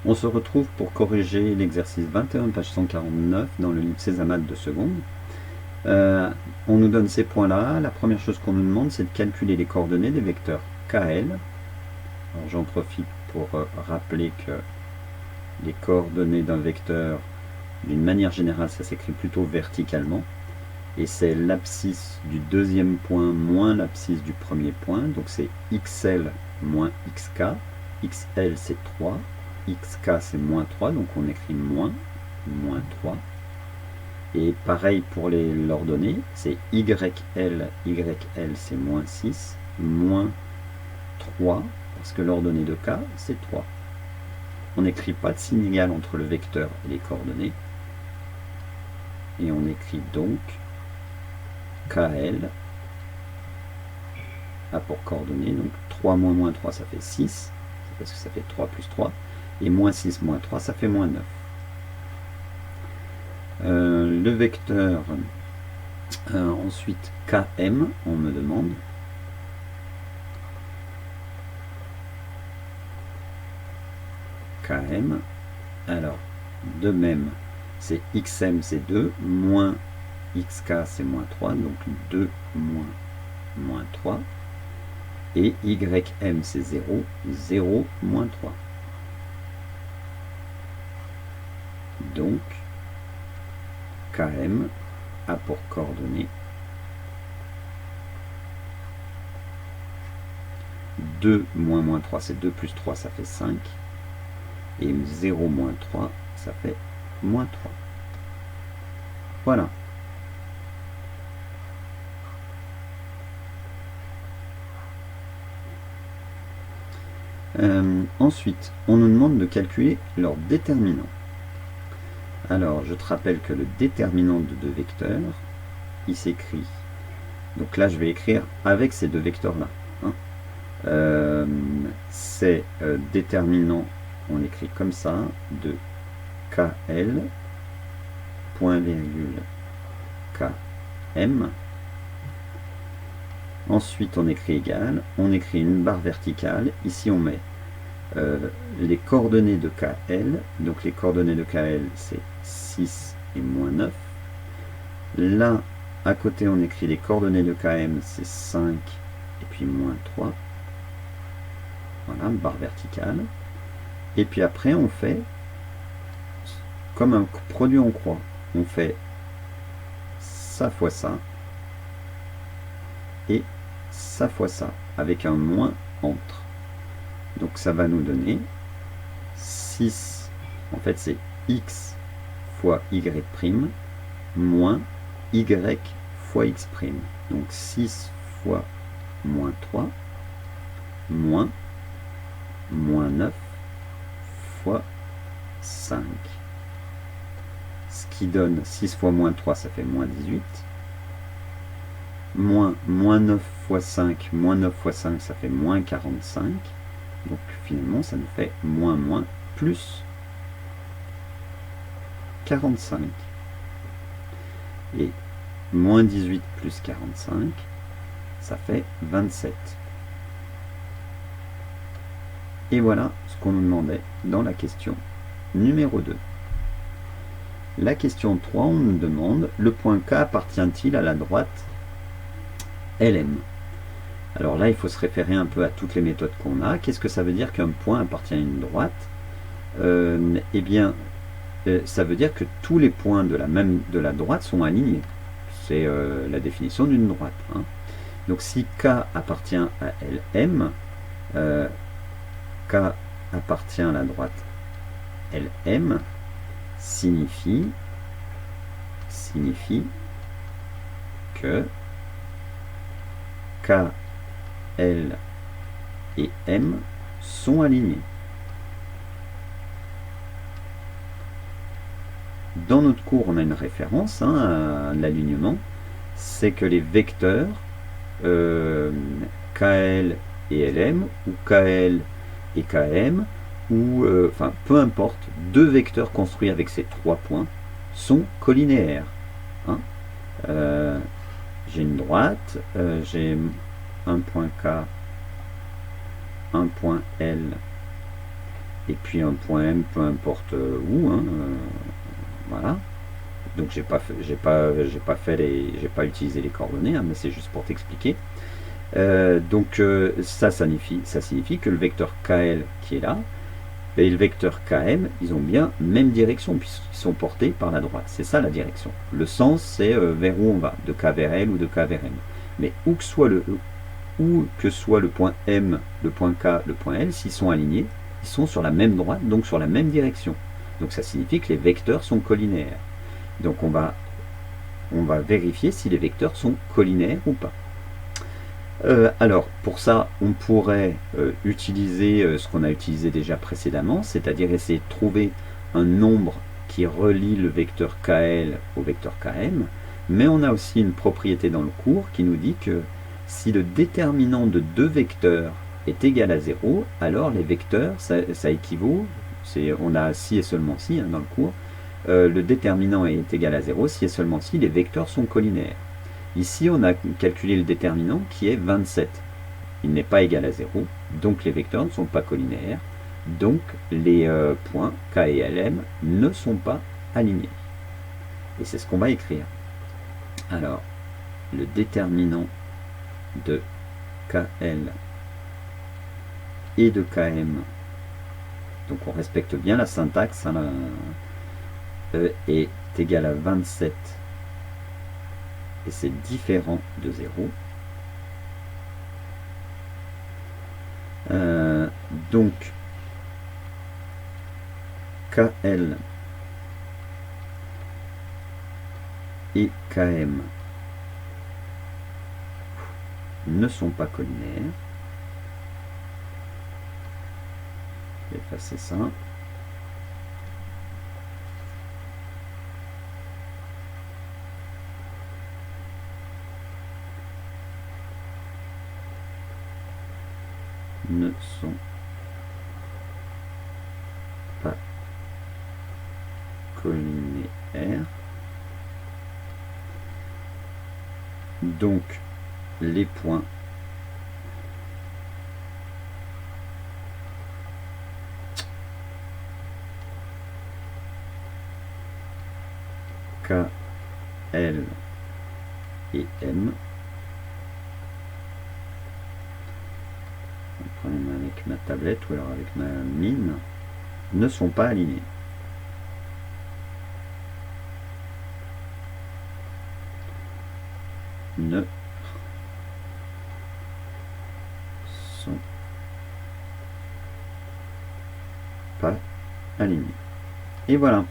On se retrouve pour corriger l'exercice 21, page 149, dans le livre Césamat de seconde. On nous donne ces points-là. La première chose qu'on nous demande, c'est de calculer les coordonnées des vecteurs KL. Alors j'en profite pour rappeler que les coordonnées d'un vecteur, d'une manière générale, ça s'écrit plutôt verticalement. Et c'est l'abscisse du deuxième point moins l'abscisse du premier point. Donc c'est XL moins XK. XL c'est 3. XK c'est moins 3. Donc on écrit moins 3. Et pareil pour l'ordonnée. C'est YL. YL c'est moins 6. Moins 3. Parce que l'ordonnée de K c'est 3. On n'écrit pas de signe égal entre le vecteur et les coordonnées. Et on écrit donc KL a pour coordonnées, donc 3 moins 3 ça fait 6, parce que ça fait 3 plus 3, et moins 6 moins 3 ça fait moins 9. Le vecteur, ensuite KM, on me demande. KM, alors de même, c'est XM c'est 2, moins XK c'est moins 3, donc 2 moins 3. Et YM c'est 0, 0 moins 3. Donc, KM a pour coordonnées 2 moins 3, c'est 2 plus 3, ça fait 5. Et 0 moins 3, ça fait moins 3. Voilà. Ensuite, on nous demande de calculer leur déterminant. Alors, je te rappelle que le déterminant de deux vecteurs, il s'écrit. Donc là, je vais écrire avec ces deux vecteurs-là. Hein. C'est déterminant, on l'écrit comme ça, de KL, point virgule KM. Ensuite, on écrit égal, on écrit une barre verticale. Ici, on met les coordonnées de KL. Donc, les coordonnées de KL, c'est 6 et moins 9. Là, à côté, on écrit les coordonnées de KM, c'est 5 et puis moins 3. Voilà, barre verticale. Et puis après, on fait comme un produit en croix. On fait ça fois ça. Et ça fois ça, avec un moins entre. Donc ça va nous donner 6, en fait c'est x fois y' moins y fois x'. Donc 6 fois moins 3 moins 9 fois 5. Ce qui donne 6 fois moins 3, ça fait moins 18. Moins 9 fois 5, moins 9 fois 5, ça fait moins 45. Donc finalement, ça nous fait moins plus 45. Et moins 18 plus 45, ça fait 27. Et voilà ce qu'on nous demandait dans la question numéro 2. La question 3, on nous demande, le point K appartient-il à la droite LM. Alors là, il faut se référer un peu à toutes les méthodes qu'on a. Qu'est-ce que ça veut dire qu'un point appartient à une droite? Eh bien, ça veut dire que tous les points de la droite sont alignés. C'est la définition d'une droite. Hein. Donc si K appartient à LM, K appartient à la droite LM, signifie que K, L et M sont alignés. Dans notre cours, on a une référence à l'alignement, c'est que les vecteurs KL et LM, ou KL et KM, ou enfin peu importe, deux vecteurs construits avec ces trois points sont collinéaires. Hein. J'ai une droite, j'ai un point K, un point L et puis un point M, peu importe où, hein, voilà. Donc j'ai pas utilisé les coordonnées, hein, mais c'est juste pour t'expliquer. Ça signifie que le vecteur KL qui est là et le vecteur KM, ils ont bien même direction puisqu'ils sont portés par la droite. C'est ça la direction. Le sens, c'est vers où on va, de K vers L ou de K vers M. Mais où que soit le point M, le point K, le point L, s'ils sont alignés, ils sont sur la même droite, donc sur la même direction. Donc ça signifie que les vecteurs sont collinaires. Donc on va vérifier si les vecteurs sont collinaires ou pas. Alors, pour ça, on pourrait utiliser ce qu'on a utilisé déjà précédemment, c'est-à-dire essayer de trouver un nombre qui relie le vecteur KL au vecteur KM, mais on a aussi une propriété dans le cours qui nous dit que si le déterminant de deux vecteurs est égal à 0, alors les vecteurs, ça équivaut, on a si et seulement si hein, dans le cours, le déterminant est égal à 0 si et seulement si les vecteurs sont collinaires. Ici, on a calculé le déterminant qui est 27. Il n'est pas égal à 0, donc les vecteurs ne sont pas collinaires, donc les points K et LM ne sont pas alignés. Et c'est ce qu'on va écrire. Alors, le déterminant de KL et de KM, donc on respecte bien la syntaxe, hein, est égal à 27 et c'est différent de 0. Donc KL et KM ne sont pas collinaires. Je vais effacer ça. Ne sont pas collinaires. Donc les points K, L et M, un problème avec ma tablette ou alors avec ma mine, ne sont pas alignés. Ne sont pas alignés. Et voilà.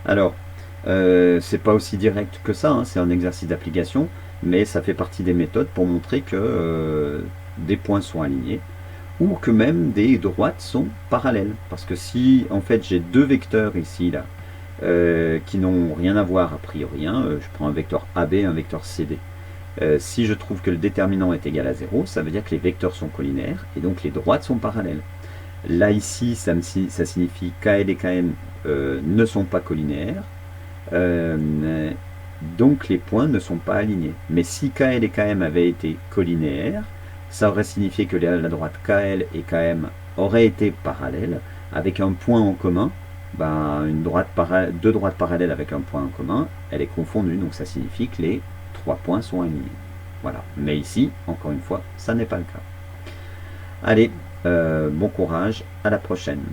Alors, c'est pas aussi direct que ça, hein, c'est un exercice d'application, mais ça fait partie des méthodes pour montrer que des points sont alignés, ou que même des droites sont parallèles. Parce que si, en fait, j'ai deux vecteurs ici, là, qui n'ont rien à voir a priori, hein, je prends un vecteur AB, un vecteur CD. Si je trouve que le déterminant est égal à 0, ça veut dire que les vecteurs sont collinaires, et donc les droites sont parallèles. Là, ici, ça signifie KL et KM ne sont pas collinaires, donc les points ne sont pas alignés. Mais si KL et KM avaient été collinaires, ça aurait signifié que la droite KL et KM auraient été parallèles, avec un point en commun. Deux droites parallèles avec un point en commun, elle est confondue, donc ça signifie que les trois points sont alignés. Voilà. Mais ici, encore une fois, ça n'est pas le cas. Allez, bon courage, à la prochaine.